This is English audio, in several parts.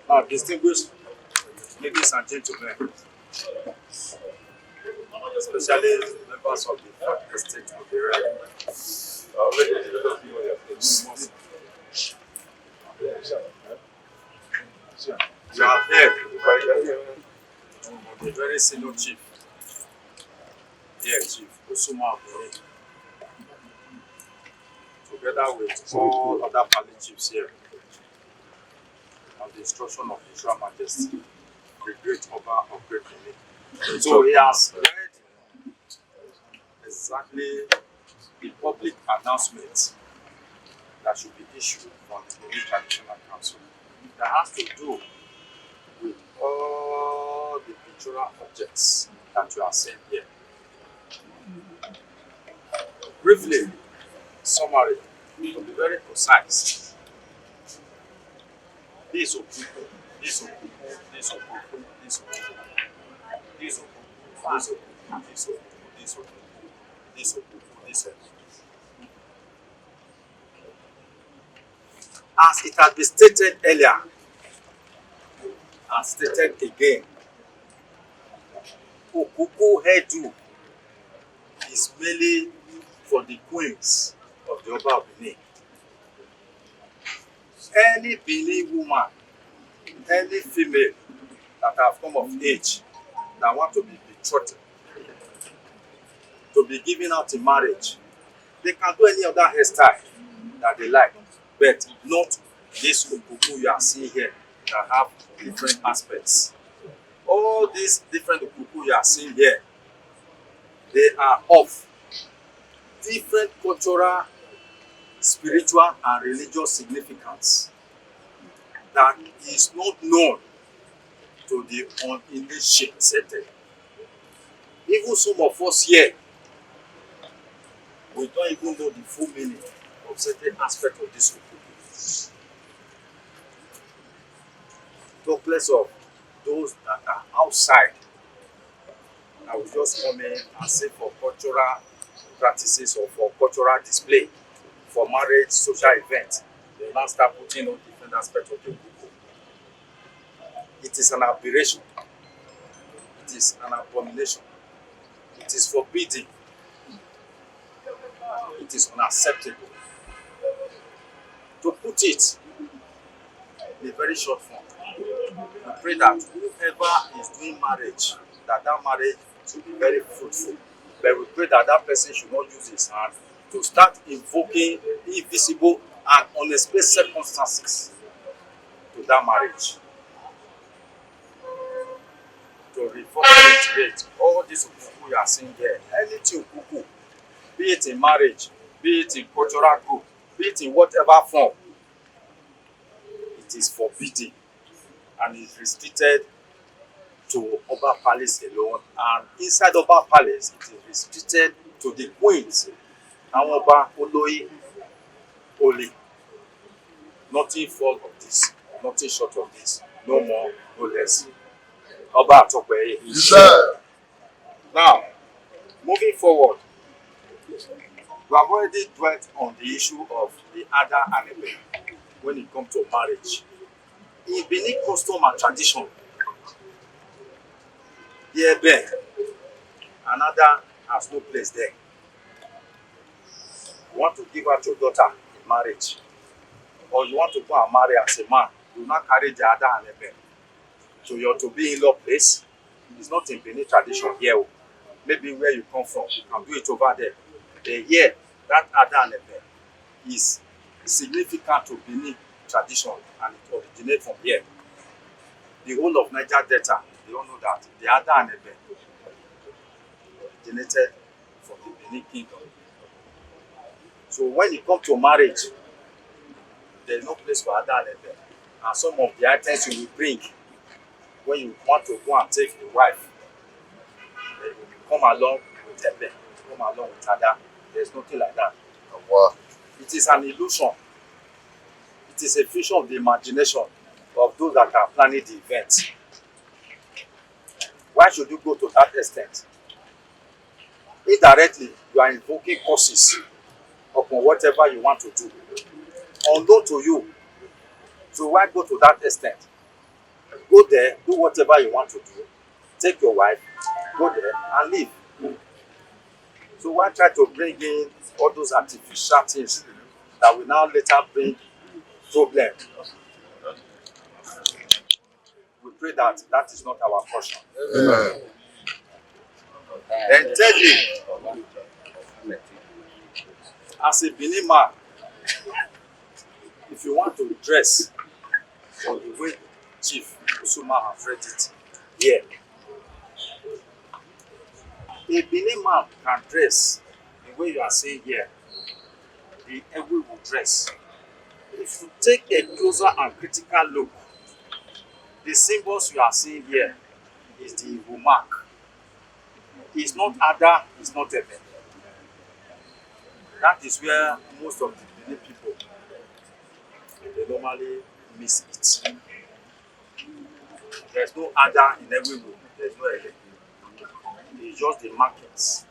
Now, distinguished ladies and gentlemen, especially members of the Fourth Estate of the realm, we have heard the very senior chief here, Chief Osuma, together with all other palace chiefs here, on the instruction of His Royal Majesty, the Great Oba of Great Benin. So he has read exactly the public announcement that should be issued from the Benin Traditional Council that has to do with all the pictorial objects that you are seeing here. Briefly, summary, to be very precise, this Okuku, this Okuku, this Okuku, this Okuku, this Okuku, this Okuku, this Okuku, this Okuku, this Okuku, this Okuku. As it has been stated earlier, and stated again, Okuku hairdo is mainly for the queens of the Oba of Benin. Any Benin woman, any female that have come of age that want to be betrothed, to be given out in marriage, they can do any other hairstyle that they like, but not this Okuku you are seeing here that have different aspects. All these different Okuku you are seeing here, they are of different cultural, spiritual, and religious significance that is not known to the uninitiated. Even some of us here, we don't even know the full meaning of certain aspects of this Okuku. Talk less of those that are outside. I will just come in and say for cultural practices or for cultural display, for marriage, social events, they now start putting on different aspects of the Okuku. It is an aberration. It is an abomination. It is forbidden. It is unacceptable. To put it in a very short form, we pray that whoever is doing marriage, that marriage should be very fruitful. But we pray that that person should not use his hand to start invoking invisible and unexpected circumstances to that marriage. To reiterate all these Okuku you are seeing here, anything Okuku, be it in marriage, be it in cultural group, be it in whatever form, it is forbidden and is restricted to Oba Palace alone, and inside Oba Palace it is restricted to the queens, and Oba Oloi only. Nothing short of this, nothing short of this, no more, no less. Oba Atokwe. Now, moving forward, we have already dwelt on the issue of the Ada and Ebe when it comes to marriage. In Benin custom and tradition, the Ebe, another has no place there. You want to give out your daughter in marriage, or you want to go and marry as a man, you not carry the Ada and Ebe to your to-be-in-law place. It's not in Benin tradition here. Maybe where you come from, you can do it over there. But here, that Ada and Ebe is significant to Benin tradition, and it originates from here. The whole of Niger Delta, they all know that the Ada and Ebe originated from the Benin Kingdom. So when it comes to marriage, there is no place for Ada and Ebe. And some of the items you will bring when you want to go and take a wife, you come along with Ebe, come along with Ada. There is nothing like that. Wow. It is an illusion. It is a vision of the imagination of those that are planning the event. Why should you go to that extent? Indirectly, you are invoking curses upon whatever you want to do, unknown to you. So why go to that extent? Go there, do whatever you want to do. Take your wife, go there and leave. So why try to bring in all those artificial things that will now later bring problem? We pray that that is not our portion. Amen. Then thirdly, as a Benin man, if you want to dress on the way Chief Usuma has read it here, a Benin man can dress the way you are saying here, the Ewe will dress. If you take a closer and critical look, the symbols you are seeing here is the Igbo mark. It's not Ada, it's not Ebe. That is where most of the Benin people, they normally miss it. There's no Ada in every room, there's no Ebe. It's just the markings.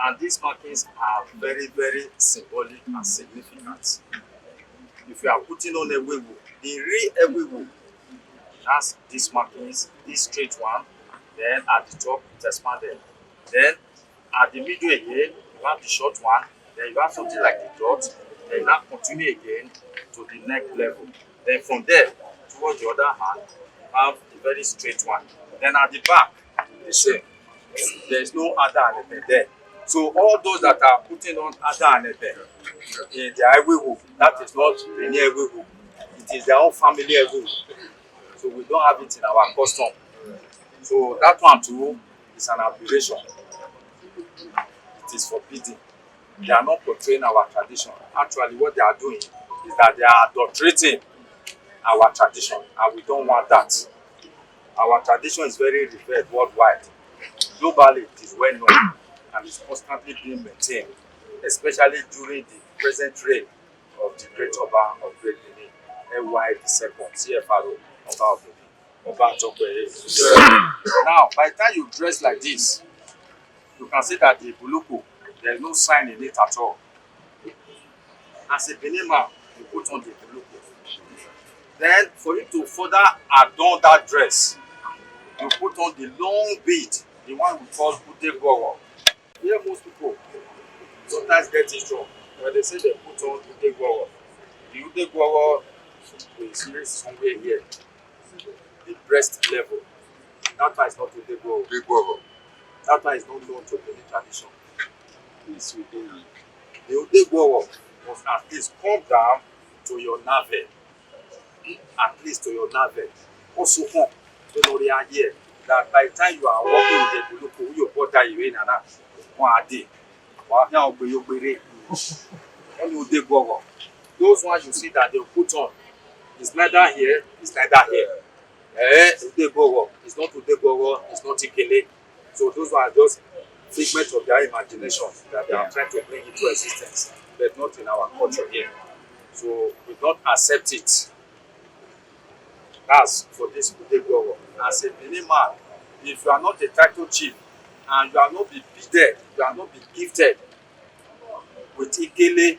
And these markings are very, very symbolic and significant. If you are putting on a wewu, the real wewu has these markings, this straight one, then at the top it's expanded. Then at the middle again, you have the short one, then you have something like the dot, then you now continue again to the neck level. Then from there, towards the other hand, you have the very straight one. Then at the back, the same. There is no other element there. So all those that are putting on other element in their Ewewu, that is not Benin Ewewu. It is their own family Ewewu. So we don't have it in our custom. So that one too is an aberration. It is forbidden. They are not portraying our tradition. Actually, what they are doing is that they are adulterating our tradition, and we don't want that. Our tradition is very revered worldwide. Globally, it is well known and is constantly being maintained, especially during the present reign of the great Oba of Great Benin, Ey the second, CFRO, Oba of Benin, Oba Atokwe. Now, by the time you dress like this, you can see that the Buluku, there is no sign in it at all. As a Benin man, you put on the Buluku. Then, for you to further adorn that dress, you put on the long bead, the one we call Udegoro. Here most people sometimes get it wrong. When they say they put on Udegoro, the Udegoro is placed somewhere here, the breast level. That one is not Udegoro. That one is not known to Benin tradition. It's within the Udegoro must at least come down to your navel. At least to your navel. Also come. Here, that by the time you are walking with the Buluku, you put that you in and out. Those ones you see that they put on, it's neither here, it's neither here. It's not Udegoro, it's not Ikele. So those are just figments of their imagination that they are trying to bring into existence, but not in our culture here. So we don't accept it. That's for this Udegoro. As a Benin man, if you are not a title chief and you are not be beaded, you are not be gifted with Ikele,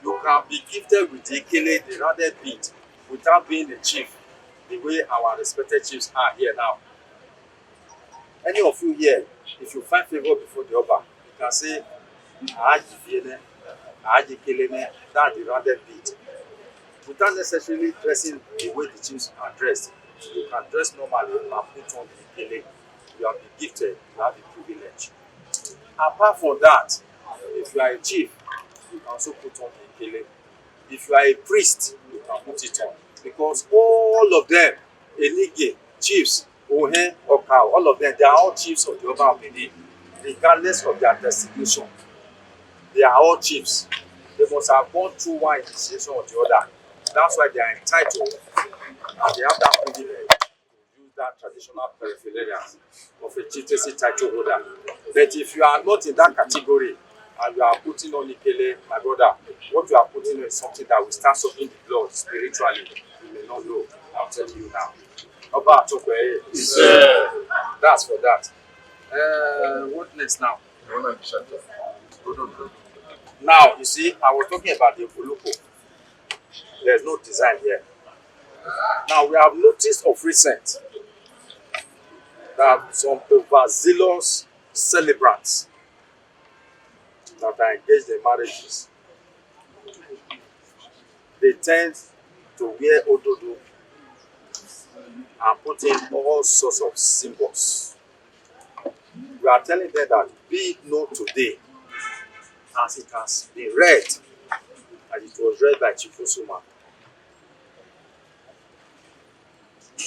you can be gifted with Ikele, the rounded bead, without being a chief, the way our respected chiefs are here now. Any of you here, if you find favor before the Oba, you can say, Ahaji Viene, Ahaji Kelene, that's the rounded bead. Without necessarily dressing the way the chiefs are dressed. You can dress normally and put on the Ikele. You have been gifted, you have the privilege. Apart from that, if you are a chief, you can also put on the Ikele. If you are a priest, you can put it on. Because all of them, Elige, chiefs, Ohe, Okao, all of them, they are all chiefs of the Oba of Benin, regardless of their designation. They are all chiefs. They must have gone through one initiation or the other. That's why they are entitled and they have that privilege to use that traditional paraphernalia of a chieftaincy title holder. But if you are not in that category and you are putting on Ikele, my brother, what you are putting on is something that will start sucking the blood spiritually. You may not know. I'm telling you now. Oba Atokwe, that's for that. What next now? Now, you see, I was talking about the Okuku. There's no design here. Now we have noticed of recent that some overzealous celebrants that are engaged in marriages, they tend to wear ododo and put in all sorts of symbols. We are telling them that be it known today, as it has been read, as it was read by Chief Osuma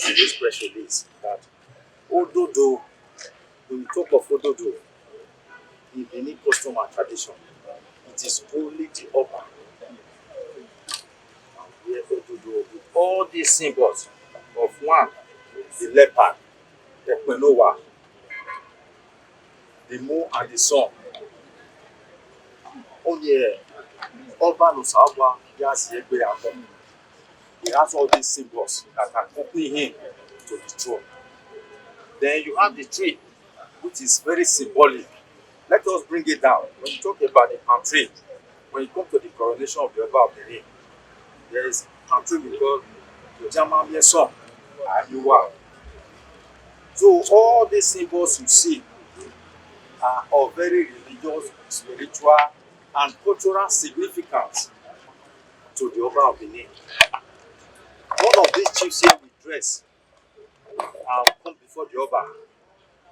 in this press release, that ododo, when we talk of ododo, in Benin custom and tradition, it is only the Oba and wear ododo with all these symbols of one, the leopard, the Penowa, the moon and the sun. Onye Oba Nusawa has Yegbe Abom. He has all these symbols that accompany him to the throne. Then you have the tree, which is very symbolic. Let us bring it down. When you talk about the palm tree, when you come to the coronation of the Oba of Benin, there is palm tree we call the Jama Mieson Ayuwa. So all these symbols you see are of very religious, spiritual, and cultural significance to the Oba of Benin. One of these chiefs here will dress and come before the Oba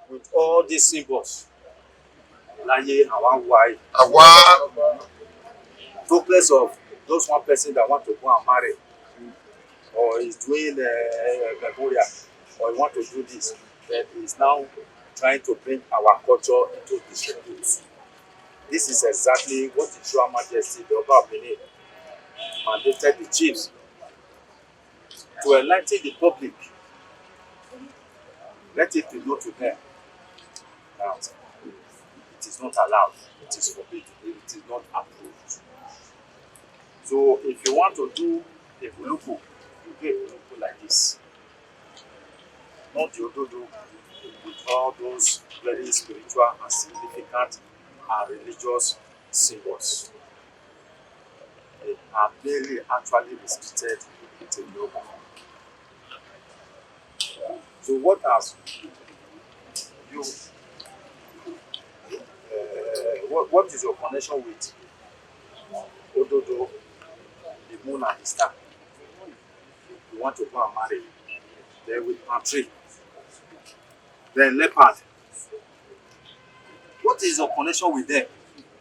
with all these symbols. Laye, Hawa, talkless of those one person that want to go and marry, or is doing memorial, or he want to do this, then he is now trying to bring our culture into disrepute. This is exactly what the True Majesty, the Oba of Benin, mandated the chiefs to enlighten the public. Let it be known to them that it is not allowed, it is forbidden, it is not approved. So if you want to do a buluku, you get a buluku like this. Not the ododo with all those very spiritual and significant and religious symbols. They are barely actually restricted to Yoruba. So what has you what is your connection with ododo, the moon and the star? You want to go and marry, then with palm tree, then leopard. What is your connection with them?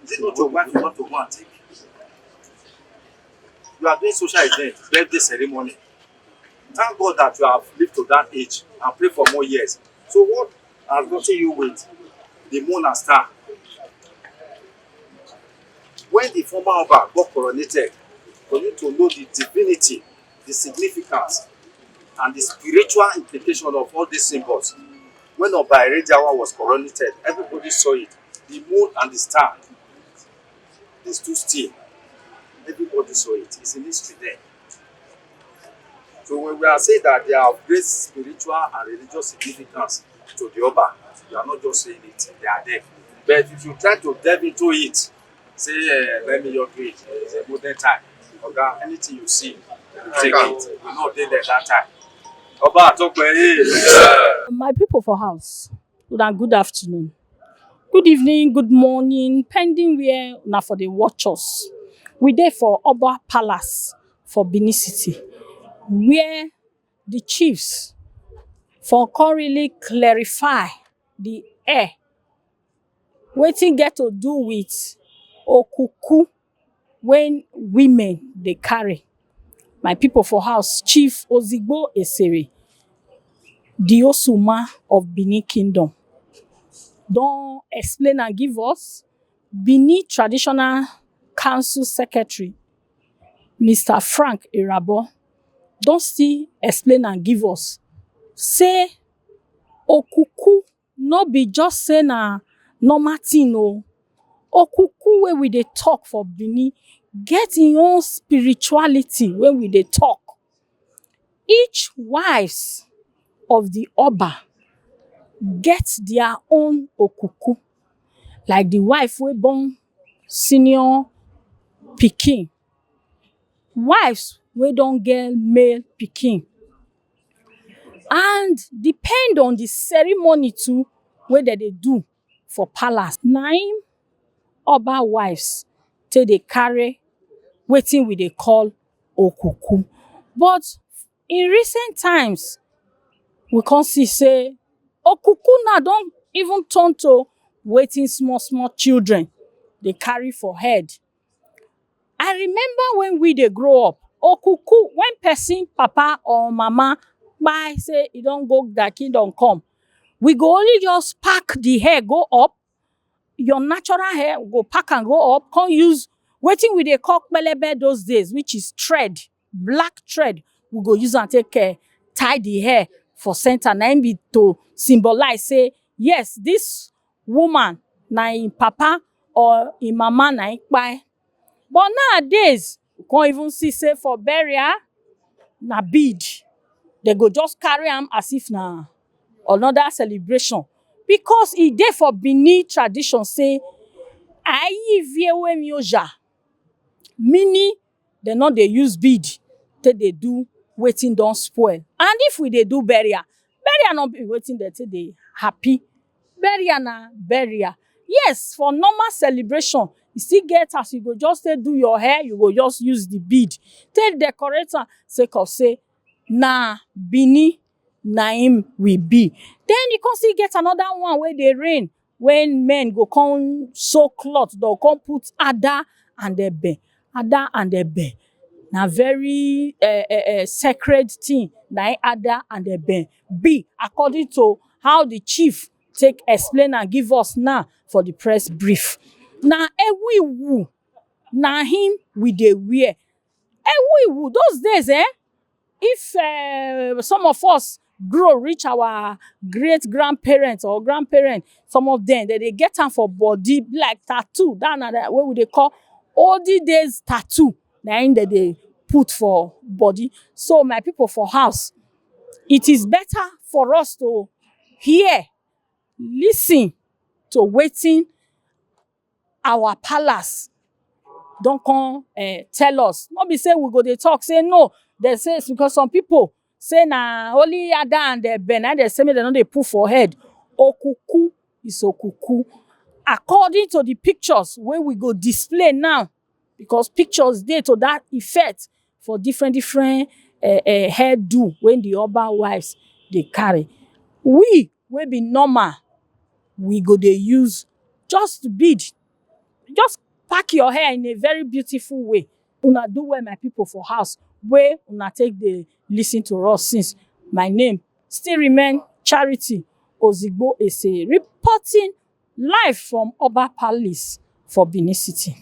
Is it not your wife you want to go and take? You are doing social event, birthday ceremony. Thank God that you have lived to that age and pray for more years. So what has gotten you with the moon and star? When the former Oba got coronated, for you to know the divinity, the significance, and the spiritual implication of all these symbols, when Oba Erejawa was coronated, everybody saw it. The moon and the star, they stood still. Everybody saw it. It's in history there. So when we are saying that they are of great spiritual and religious significance to the Oba, you are not just saying it, they are there. But if you try to delve into it, say, let me just do it, it's a modern time. Okay, anything you see, you take it. You know they there that time. Oba, talk My people for house, good afternoon, good evening, good morning, pending where na for the watchers. We dey for Oba Palace for Benin City, where the chiefs for currently clarify the air wetin get to do with okuku when women dey carry. My people for house, Chief Ozigbo Esere, the Osuma of Benin Kingdom, don explain and give us. Benin Traditional Council Secretary, Mr. Frank Irabo, don still explain and give us. Say okuku no be just say na normal thing o. Okuku wey we dey talk for Benin get im own spirituality wey we dey talk. Each wives of the Oba get their own okuku. Like the wife wey born senior pikin, wives wey don get male pikin, and depend on the ceremony too wey dem dey do for palace. Na im Oba wives take dey carry wetin we dey call okuku. But in recent times, we come see say okuku now don even turn to wetin small small children dey carry for head. I remember when we dey grow up, okuku, when person papa or mama kpai say e don go their kingdom come, we go only just pack the hair go up, your natural hair, we go pack am go up, come use wetin we dey call pelebe those days, which is thread, black thread, we go use am take tie the hair for center. Na im be to symbolize say yes, this woman na im papa or im mama na im kpai. But nowadays, we come even see say for burial, na bead. They go just carry am as if na another celebration. Because e dey for Benin tradition say ayi vie mi oja, meaning dem no dey use bead take dey do wetin don spoil. And if we dey do burial, burial no be wetin dem take dey happy. Burial na burial. Yes, for normal celebration, e still get as you go just take do your hair, you go just use the bead take decorate am sake of say na Benin na im we be. Then e come still get another one wey dey reign, when men go come sew cloth, dem go come put ada and ebe. Ada and ebe na very sacred thing. Na im ada and ebe be, according to how the chief take explain am give us now for the press brief. Na ewu na him we dey wear. Ewu those days, if some of us grow reach our great grandparents or grandparents, some of them dey get am for body like tattoo. That na what we dey call olden days tattoo. Na im dem dey put for body. So my people for house, it is better for us to hear, listen to wetin our palace don come tell us. No be say we go dey talk say no, dem say because some people say na only ada and ebe na dem say make dem no dey put for head. Okuku is okuku. According to the pictures wey we go display now, because pictures dey to that effect for different hairdo wey the Oba wives dey carry. We wey be normal, we go dey use just bead. Just pack your hair in a very beautiful way. Una do well, my people for house wey una take dey listen to us since. My name still remain Charity Ozigbo Ese, reporting live from Oba Palace for Benin City.